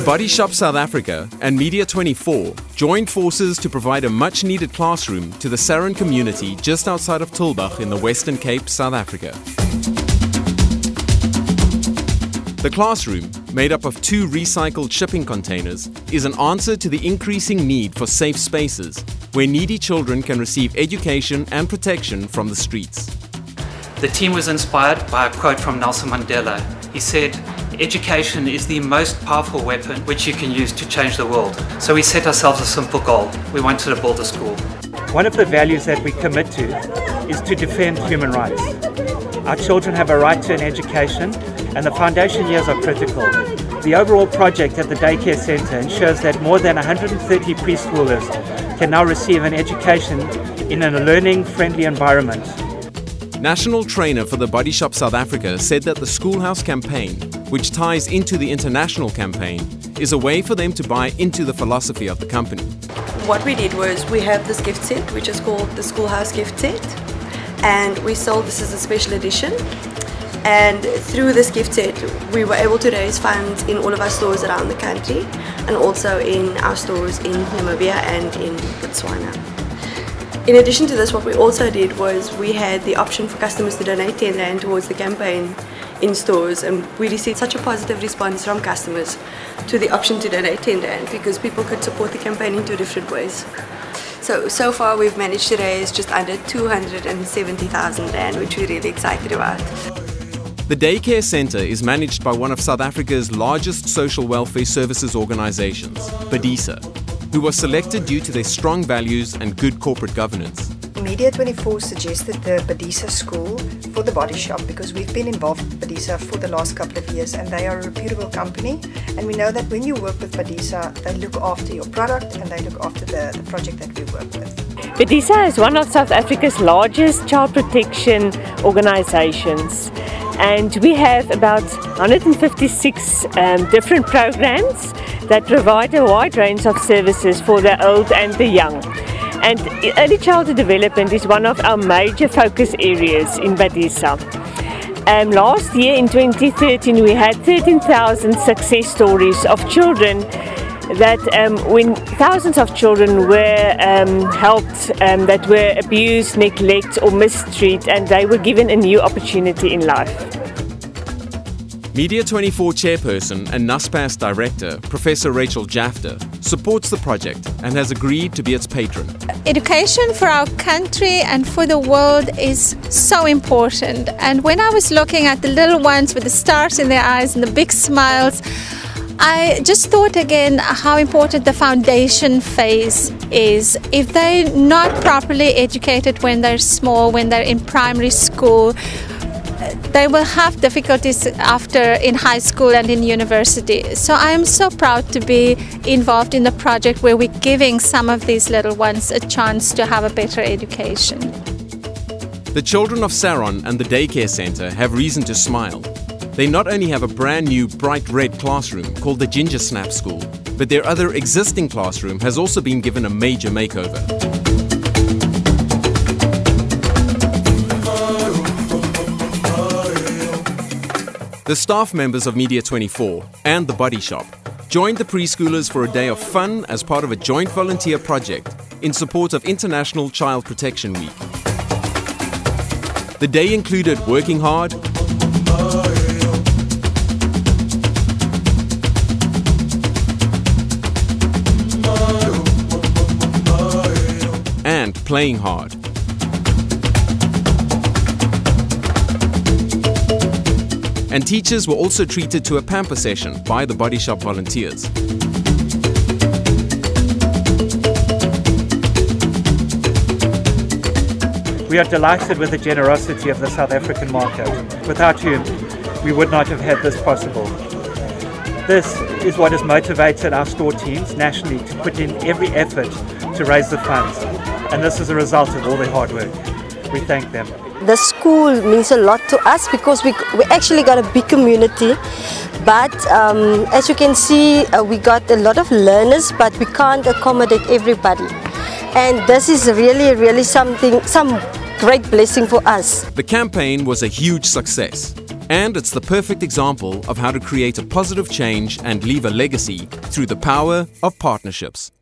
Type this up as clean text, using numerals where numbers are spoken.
Body Shop South Africa and Media 24 joined forces to provide a much-needed classroom to the Saron community just outside of Tulbagh in the Western Cape, South Africa. The classroom, made up of 2 recycled shipping containers, is an answer to the increasing need for safe spaces where needy children can receive education and protection from the streets. The team was inspired by a quote from Nelson Mandela. He said, "Education is the most powerful weapon which you can use to change the world." So we set ourselves a simple goal. We wanted to build a school. One of the values that we commit to is to defend human rights. Our children have a right to an education, and the foundation years are critical. The overall project at the daycare centre ensures that more than 130 preschoolers can now receive an education in a learning-friendly environment. National trainer for the Body Shop South Africa said that the Schoolhouse campaign, which ties into the international campaign, is a way for them to buy into the philosophy of the company. What we did was we have this gift set, which is called the Schoolhouse gift set, and we sold this as a special edition. And through this gift set, we were able to raise funds in all of our stores around the country, and also in our stores in Namibia and in Botswana. In addition to this, what we also did was we had the option for customers to donate 10 Rand towards the campaign in stores, and we received such a positive response from customers to the option to donate 10 Rand because people could support the campaign in 2 different ways. So far we've managed to raise just under 270,000 Rand, which we're really excited about. The daycare centre is managed by one of South Africa's largest social welfare services organisations, BADISA, who was selected due to their strong values and good corporate governance. Media 24 suggested the BADISA school for the Body Shop because we've been involved with BADISA for the last couple of years, and they are a reputable company, and we know that when you work with BADISA, they look after your product and they look after the project that we work with. BADISA is one of South Africa's largest child protection organisations, and we have about 156 different programs that provide a wide range of services for the old and the young. And early childhood development is one of our major focus areas in BADISA. Last year in 2013 we had 13,000 success stories of children that when thousands of children were helped that were abused, neglected or mistreated, and they were given a new opportunity in life. Media 24 chairperson and NASPAS director, Professor Rachel Jafta, supports the project and has agreed to be its patron. Education for our country and for the world is so important. And when I was looking at the little ones with the stars in their eyes and the big smiles, I just thought again how important the foundation phase is. If they're not properly educated when they're small, when they're in primary school, they will have difficulties after in high school and in university. So I am so proud to be involved in the project where we're giving some of these little ones a chance to have a better education. The children of Saron and the daycare centre have reason to smile. They not only have a brand new bright red classroom called the Ginger Snap School, but their other existing classroom has also been given a major makeover. The staff members of Media 24 and the Body Shop joined the preschoolers for a day of fun as part of a joint volunteer project in support of International Child Protection Week. The day included working hard, and playing hard. And teachers were also treated to a pamper session by the Body Shop volunteers. We are delighted with the generosity of the South African market, without whom we would not have had this possible. This is what has motivated our store teams nationally to put in every effort to raise the funds, and this is a result of all their hard work. We thank them. The school means a lot to us because we actually got a big community, but as you can see we got a lot of learners, but we can't accommodate everybody, and this is really some great blessing for us. The campaign was a huge success And it's the perfect example of how to create a positive change and leave a legacy through the power of partnerships.